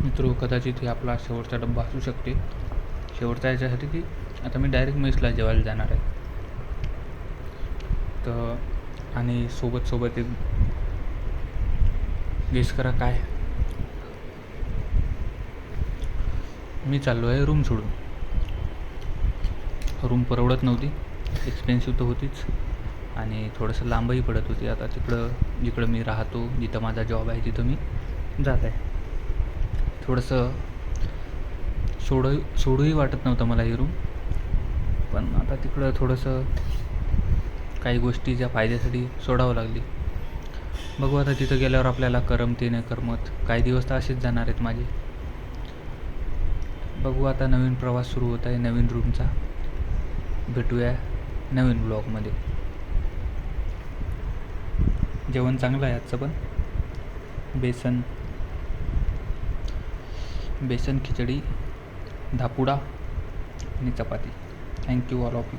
मित्र कदाचित हे आपला शेवटचा डब्बा असू शकते. शेवटचा याच्यासाठी की आता मी डायरेक्ट मेसला जेवायला जाणार आहे. तर आणि सोबत एक गेस करा काय, मी चाललो आहे रूम सोडून. रूम परवडत नव्हती, एक्सपेन्सिव्ह तर होतीच आणि थोडंसं लांबही पडत होती. आता जिकडं मी राहतो, जिथं माझा जॉब आहे तिथं मी जात आहे. थोडंसं सोडूही वाटत नव्हतं मला ही रूम, पण आता तिकडं थोडंसं काही गोष्टी ज्या फायद्यासाठी सोडावं लागली. बघू आता तिथं गेल्यावर आपल्याला करमते नाही करमत. काही दिवस तर असेच जाणार आहेत माझे. बघू आता नवीन प्रवास सुरू होत आहे नवीन रूमचा. भेटूया नवीन ब्लॉगमध्ये. जेवण चांगलं आहे आजचं, पण बेसन खिचडी, धापुडा आणि चपाती. Thank you all of you.